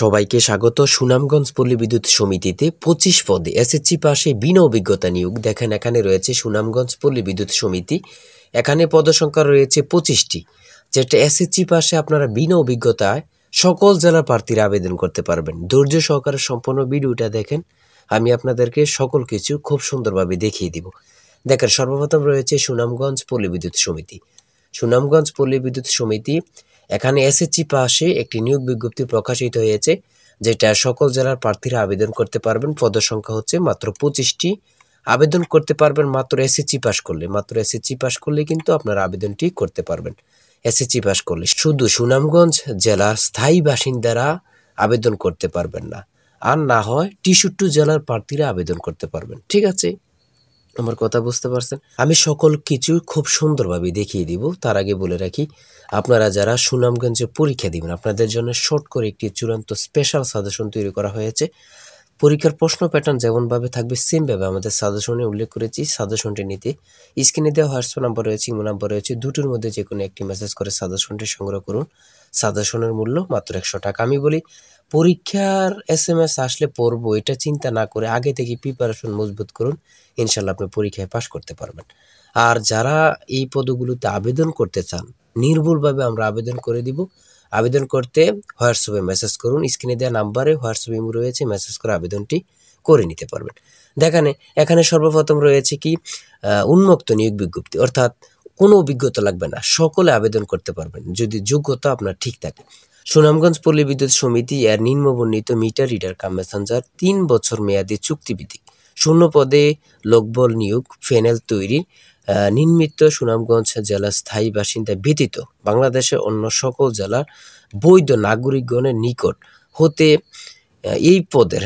সবাইকে স্বাগত। সুনামগঞ্জ পল্লী বিদ্যুৎ সমিতিতে 25 পদে এসএসসি পাশে বিনা অভিজ্ঞতা নিয়োগ। দেখেন এখানে রয়েছে সুনামগঞ্জ পল্লী বিদ্যুৎ সমিতি। এখানে পদসংখ্যা রয়েছে 25টি, যেটা এসএসসি পাশে আপনারা বিনা অভিজ্ঞতায় সকল জেলার প্রার্থীরা আবেদন করতে পারবেন। ধৈর্য সহকারে সম্পূর্ণ ভিডিওটা দেখেন, আমি আপনাদেরকে সকল কিছু খুব সুন্দরভাবে দেখিয়ে দিব। দেখেন সর্বপ্রথম রয়েছে সুনামগঞ্জ পল্লী বিদ্যুৎ সমিতি। সুনামগঞ্জ পল্লী বিদ্যুৎ সমিতি এখানে এসএসসি পাশে একটি নিয়োগ বিজ্ঞপ্তি প্রকাশিত হয়েছে, যেটা সকল জেলার প্রার্থীরা আবেদন করতে পারবেন। পদসংখ্যা হচ্ছে মাত্র 25টি। আবেদন করতে পারবেন মাত্র এসএসসি পাস করলে। মাত্র এসএসসি পাস করলে কিন্তু আপনারা আবেদনটি করতে পারবেন। এসএসসি পাস করলে শুধু সুনামগঞ্জ জেলার স্থায়ী বাসিন্দারা আবেদন করতে পারবেন না, আর না হয় 63 জেলার প্রার্থীরা আবেদন করতে পারবেন। ঠিক আছে, আমার কথা বুঝতে পারছেন? আমি সকল কিছু খুব সুন্দরভাবে দেখিয়ে দিব। তার আগে বলে রাখি, আপনারা যারা সুনামগঞ্জে পরীক্ষা দিবেন, আপনাদের জন্য শর্ট করে একটি চূড়ান্ত স্পেশাল সাজেশন তৈরি করা হয়েছে। পরীক্ষার প্রশ্ন প্যাটার্ন যেমনভাবে থাকবে সেমভাবে আমাদের সাজেশনে উল্লেখ করেছি। সাজেশনটি নিতে স্ক্রিনে দেওয়া হোয়াটসঅ্যাপ নাম্বার রয়েছে, ইমো নাম্বার রয়েছে, দুটোর মধ্যে যে কোনো একটি মেসেজ করে সাজেশনটি সংগ্রহ করুন। সাজেশনের মূল্য মাত্র 100 টাকা। আমি বলি, পরীক্ষার SMS আসলে পড়বো এটা চিন্তা না করে আগে থেকে প্রিপারেশন মজবুত করুন, ইনশাল্লাহ আপনি পরীক্ষায় পাশ করতে পারবেন। আর যারা এই পদগুলোতে আবেদন করতে চান, নির্ভুলভাবে আমরা আবেদন করে দিব। আবেদন করতে হোয়াটসঅ্যাপে মেসেজ করুন, স্ক্রিনে দেওয়া নাম্বারে হোয়াটসঅ্যাপ ইমো রয়েছে, মেসেজ করে আবেদনটি করে নিতে পারবেন। দেখেন এখানে সর্বপ্রথম রয়েছে কি উন্মুক্ত নিয়োগ বিজ্ঞপ্তি, অর্থাৎ কোনো অভিজ্ঞতা লাগবে না, সকলে আবেদন করতে পারবেন যদি যোগ্যতা আপনার ঠিক থাকে। সুনামগঞ্জ পল্লী বিদ্যুৎ সমিতি এর নিম্নবর্ণিত মিটার রিডার কাম মেসেঞ্জার 3 বছর মেয়াদী চুক্তিভিত্তিক শূন্য পদে লোকবল নিয়োগ, প্যানেল তৈরি, নিম্মিত সুনামগঞ্জ জেলার স্থায়ী বাসিন্দা ব্যতীত বাংলাদেশের অন্য সকল জেলার বৈধ নাগরিকগণের নিকট হতে এই পদের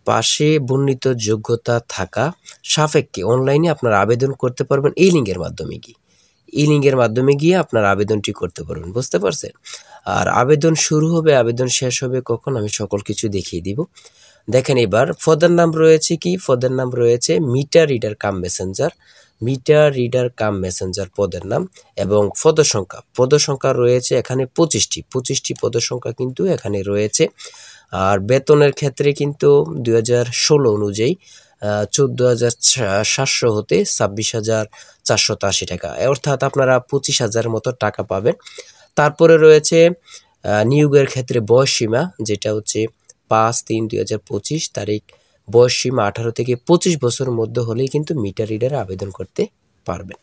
পাশে বর্ণিত যোগ্যতা থাকা সাপেক্ষে অনলাইনে আপনারা আবেদন করতে পারবেন। এই লিঙ্কের মাধ্যমে গিয়ে আপনারা আবেদনটি করতে পারবেন। বুঝতে পারছেন? আর আবেদন শুরু হবে, আবেদন শেষ হবে কখন, আমি সকল কিছু দেখিয়ে দিব। দেখেন এবার পদের নাম রয়েছে কি, পদের নাম রয়েছে মিটার রিডার কাম মেসেঞ্জার পদের নাম, এবং পদসংখ্যা রয়েছে এখানে 25টি পদসংখ্যা কিন্তু এখানে রয়েছে। আর বেতনের ক্ষেত্রে কিন্তু 2016 অনুযায়ী 14,700 হতে 26,480 টাকা, অর্থাৎ আপনারা 25,000 মতো টাকা পাবেন। তারপরে রয়েছে নিয়োগের ক্ষেত্রে বয়স সীমা, যেটা হচ্ছে 5/3/2025 তারিখ। বয়স সীমা 18 থেকে 25 বছরের মধ্যে হলেই কিন্তু মিটার রিডারে আবেদন করতে পারবেন।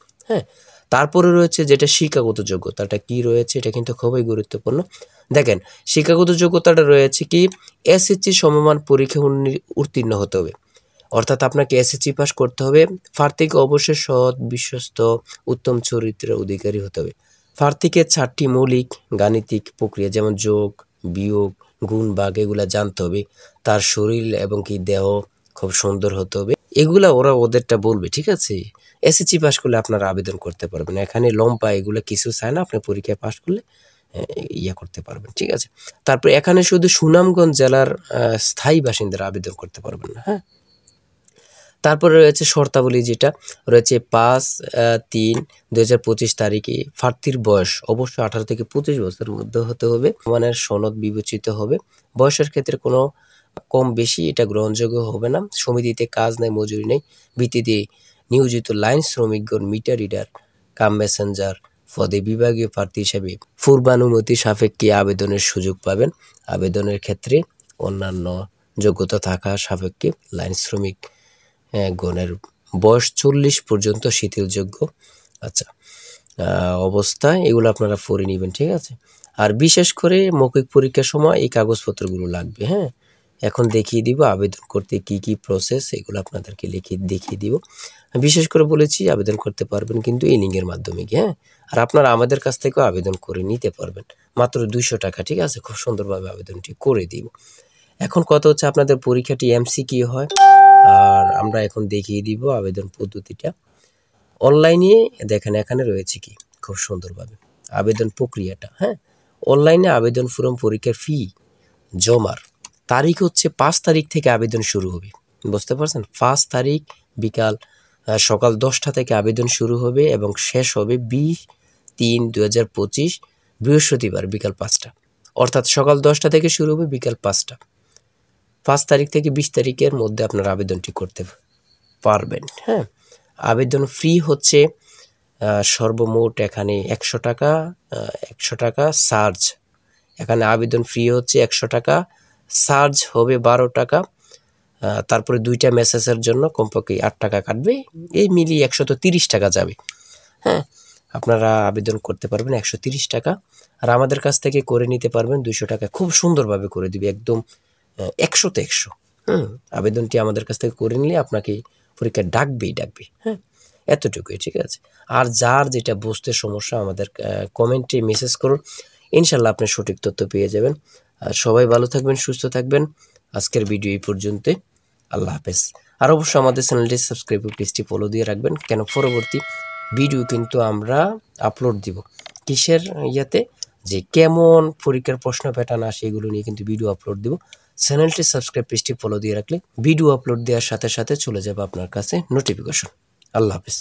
তারপরে রয়েছে যেটা শিক্ষাগত যোগ্যতাটা কি রয়েছে, এটা কিন্তু খুবই গুরুত্বপূর্ণ। দেখেন শিক্ষাগত যোগ্যতাটা রয়েছে কি, এসএসসি সমমান পরীক্ষা উত্তীর্ণ হতে হবে, অর্থাৎ আপনাকে এসএসসি পাস করতে হবে। প্রার্থীকে অবশ্যই সৎ, বিশ্বস্ত, উত্তম চরিত্রের অধিকারী হতে হবে। প্রার্থীকে 4টি মৌলিক গাণিতিক প্রক্রিয়া যেমন যোগ, বিয়োগ, গুণ, ভাগ এগুলা জানতে হবে। তার শরীর এবং কি দেহ খুব সুন্দর হতে হবে, এগুলা ওদেরটা বলবে। ঠিক আছে, এসএসসি পাস করলে আপনারা আবেদন করতে পারবেন। এখানে লম্বা এগুলো কিছু চায় না, আপনি পরীক্ষায় পাস করলে করতে পারবেন। ঠিক আছে, তারপর এখানে শুধু সুনামগঞ্জ জেলার স্থায়ী বাসিন্দারা আবেদন করতে পারবেন না। তারপরে রয়েছে শর্তাবলী, যেটা রয়েছে 5/3/2025 তারিখে প্রার্থীর বয়স অবশ্যই 18 থেকে 25 বছরের মধ্যে হতে হবে। মানের সনদ বিবেচিত হবে। বয়সের ক্ষেত্রে কোনো কম বেশি এটা গ্রহণযোগ্য হবে না। সমিতিতে কাজ নেই, মজুরি নেই, ভিত্তিতে নিয়োজিত লাইন শ্রমিকগণ মিটার রিডার কাম মেসেঞ্জার পদে বিভাগীয় প্রার্থী হিসেবে পূর্বানুমতি সাপেক্ষে আবেদনের সুযোগ পাবেন। আবেদনের ক্ষেত্রে অন্যান্য যোগ্যতা থাকা সাপেক্ষে লাইন শ্রমিক গণের বয়স 40 পর্যন্ত শিথিলযোগ্য। আচ্ছা, অবস্থায় এগুলো আপনারা পড়ে নেবেন। ঠিক আছে, আর বিশেষ করে মৌখিক পরীক্ষার সময় এই কাগজপত্রগুলো লাগবে। এখন দেখিয়ে দিব আবেদন করতে কি কি প্রসেস, এগুলো আপনাদেরকে দেখিয়ে দিব। বিশেষ করে বলেছি আবেদন করতে পারবেন কিন্তু এই লিঙ্কের মাধ্যমে গিয়ে। আর আপনারা আমাদের কাছ থেকেও আবেদন করে নিতে পারবেন মাত্র 200 টাকা। ঠিক আছে, খুব সুন্দরভাবে আবেদনটি করে দিব। এখন কথা হচ্ছে আপনাদের পরীক্ষাটি MCQ হয়, আর আমরা এখন দেখিয়ে দিব আবেদন পদ্ধতিটা অনলাইনে। দেখেন এখানে রয়েছে কি খুব সুন্দরভাবে আবেদন প্রক্রিয়াটা। অনলাইনে আবেদন ফর্ম, পরীক্ষার ফি জমার তারিখ হচ্ছে 5 তারিখ থেকে আবেদন শুরু হবে। বুঝতে পারছেন? 5 তারিখ সকাল 10টা থেকে আবেদন শুরু হবে এবং শেষ হবে 20/3/2025 বৃহস্পতিবার বিকাল 5টা। অর্থাৎ সকাল 10টা থেকে শুরু হবে, বিকাল 5টা। 5 তারিখ থেকে 20 তারিখের মধ্যে আপনারা আবেদনটি করতে পারবেন। হ্যাঁ, আবেদন ফি হচ্ছে সর্বমোট এখানে 100 টাকা, 100 টাকা চার্জ। এখানে আবেদন ফি হচ্ছে 100 টাকা, চার্জ হবে 12 টাকা। তারপরে 2টা মেসেজের জন্য কমপক্ষে 8 টাকা কাটবে, এই মিলিয়ে 130 টাকা যাবে। হ্যাঁ, আপনারা আবেদন করতে পারবেন 130 টাকা, আর আমাদের কাছ থেকে করে নিতে পারবেন 200 টাকা। খুব সুন্দরভাবে করে দিবে, একদম 100তে 100। আবেদনটি আমাদের কাছ থেকে করে নিলে আপনাকে পরীক্ষা ডাকবে। হ্যাঁ, এতটুকুই, ঠিক আছে। আর যার যেটা বুঝতে সমস্যা আমাদের কমেন্টে মেসেজ করুন, ইনশাল্লাহ আপনি সঠিক তথ্য পেয়ে যাবেন। আর সবাই ভালো থাকবেন, সুস্থ থাকবেন। আজকের ভিডিও এই পর্যন্ত, আল্লাহ হাফেজ। আর অবশ্যই আমাদের চ্যানেলটি সাবস্ক্রাইব পেজটি ফলো দিয়ে রাখবেন, কেন পরবর্তী ভিডিও কিন্তু আমরা আপলোড দিব কিসের ইয়াতে, যে কেমন পরীক্ষার প্রশ্ন প্যাটার্ন আসে এগুলো নিয়ে কিন্তু ভিডিও আপলোড দিব। চ্যানেলটি সাবস্ক্রাইব পেজটি ফলো দিয়ে রাখলে ভিডিও আপলোড দেওয়ার সাথে সাথে চলে যাবে আপনার কাছে নোটিফিকেশন। আল্লাহ হাফেজ।